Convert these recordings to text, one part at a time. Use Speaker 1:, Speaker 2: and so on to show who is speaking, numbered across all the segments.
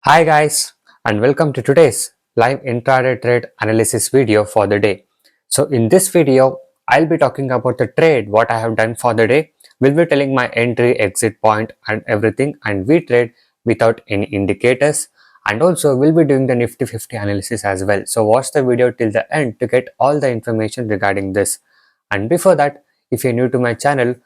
Speaker 1: Hi guys, and welcome to today's live intraday trade analysis video for the day. So in this video, I'll be talking about the trade, what I have done for the day. We'll be telling my entry, exit point and everything, and we trade without any indicators. And also we'll be doing the Nifty 50 analysis as well. So watch the video till the end to get all the information regarding this. And before that, if you're new to my channel,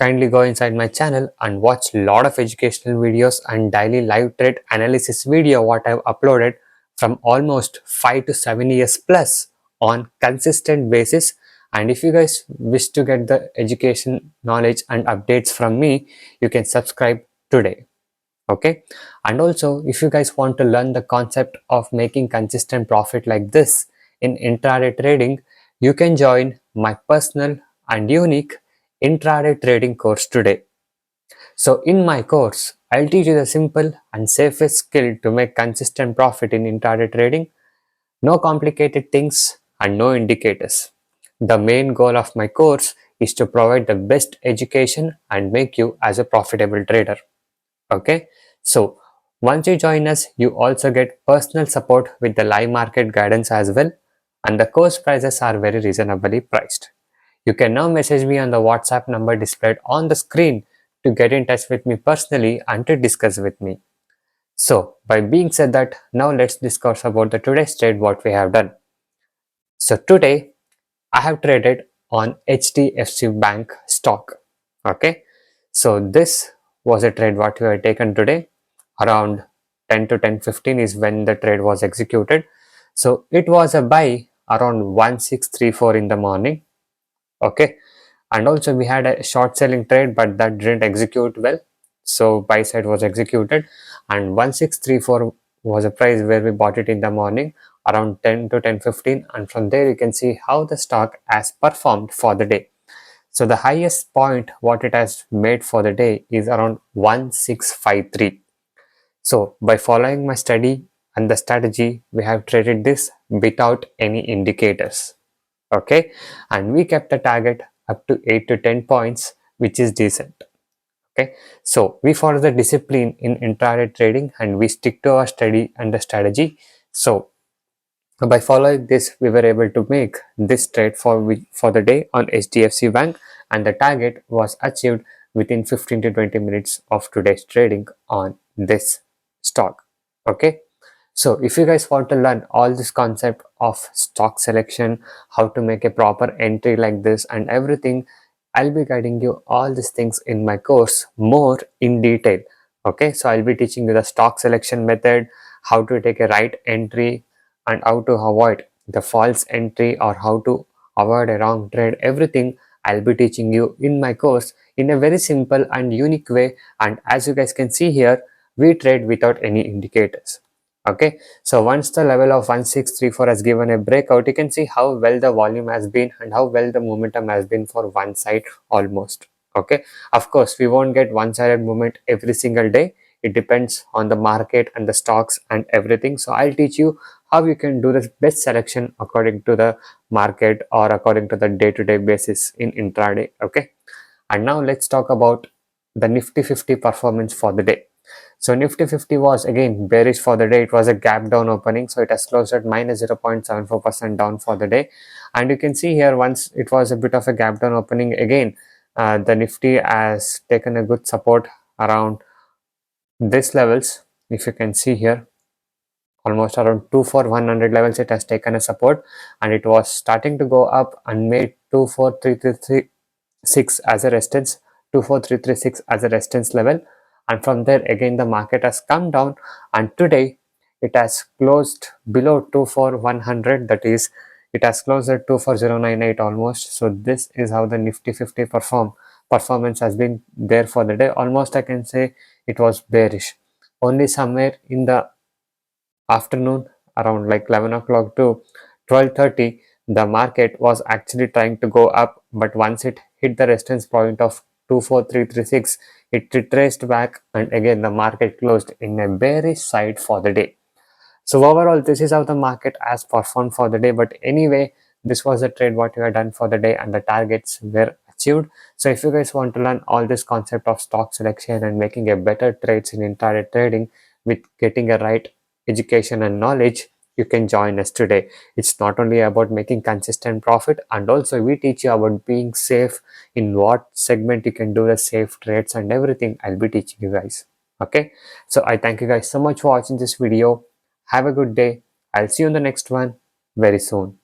Speaker 1: kindly go inside my channel and watch a lot of educational videos and daily live trade analysis video what I've uploaded from almost 5 to 7 years plus on consistent basis. And if you guys wish to get the education knowledge and updates from me, you can subscribe today. Okay, and also if you guys want to learn the concept of making consistent profit like this in intraday trading, you can join my personal and unique intraday trading course today. So in my course, I'll teach you the simple and safest skill to make consistent profit in intraday trading. No complicated things and no indicators. The main goal of my course is to provide the best education and make you as a profitable trader. Okay, so once you join us, you also get personal support with the live market guidance as well, and the course prices are very reasonably priced. You can now message me on the WhatsApp number displayed on the screen to get in touch with me personally and to discuss with me. So by being said that, now let's discuss about the today's trade what we have done. So today I have traded on HDFC Bank stock. Okay, so this was a trade what we have taken today around 10 to 10:15 is when the trade was executed. So it was a buy around 1634 in the morning. Okay, and also we had a short selling trade but that didn't execute well, so buy side was executed and 1634 was a price where we bought it in the morning around 10 to 10:15, and from there you can see how the stock has performed for the day. So the highest point what it has made for the day is around 1653. So by following my study and the strategy, we have traded this without any indicators. Okay, and we kept the target up to 8 to 10 points, which is decent. Okay, so we follow the discipline in intraday trading and we stick to our study and the strategy. So by following this, we were able to make this trade for the day on HDFC Bank, and the target was achieved within 15 to 20 minutes of today's trading on this stock. Okay, so if you guys want to learn all this concept of stock selection, how to make a proper entry like this and everything, I'll be guiding you all these things in my course more in detail. Okay, so I'll be teaching you the stock selection method, how to take a right entry and how to avoid the false entry or how to avoid a wrong trade. Everything I'll be teaching you in my course in a very simple and unique way. And as you guys can see here, we trade without any indicators. Okay, so once the level of 1634 has given a breakout, you can see how well the volume has been and how well the momentum has been for one side almost. Okay, of course we won't get one-sided movement every single day. It depends on the market and the stocks and everything. So I'll teach you how you can do the best selection according to the market or according to the day-to-day basis in intraday. Okay, and now let's talk about the Nifty 50 performance for the day. So Nifty 50 was again bearish for the day. It was a gap down opening, so it has closed at minus 0.74% down for the day. And you can see here, once it was a bit of a gap down opening again, the Nifty has taken a good support around this levels. If you can see here, almost around 24100 levels it has taken a support, and it was starting to go up and made 24336 as a resistance, 24336 as a resistance level. And from there again the market has come down, and today it has closed below 24100, that is it has closed at 24098 almost. So this is how the Nifty 50 performance has been there for the day. Almost I can say it was bearish. Only somewhere in the afternoon around like 11 o'clock to 12:30 the market was actually trying to go up, but once it hit the resistance point of 24336, it retraced back and again the market closed in a bearish side for the day. So overall, this is how the market has performed for the day. But anyway, this was the trade what we had done for the day and the targets were achieved. So if you guys want to learn all this concept of stock selection and making a better trades in intraday trading, with getting a right education and knowledge, you can join us today. It's not only about making consistent profit, and also we teach you about being safe, in what segment you can do the safe trades and everything. I'll be teaching you guys. Okay, so I thank you guys so much for watching this video. Have a good day. I'll see you in the next one very soon.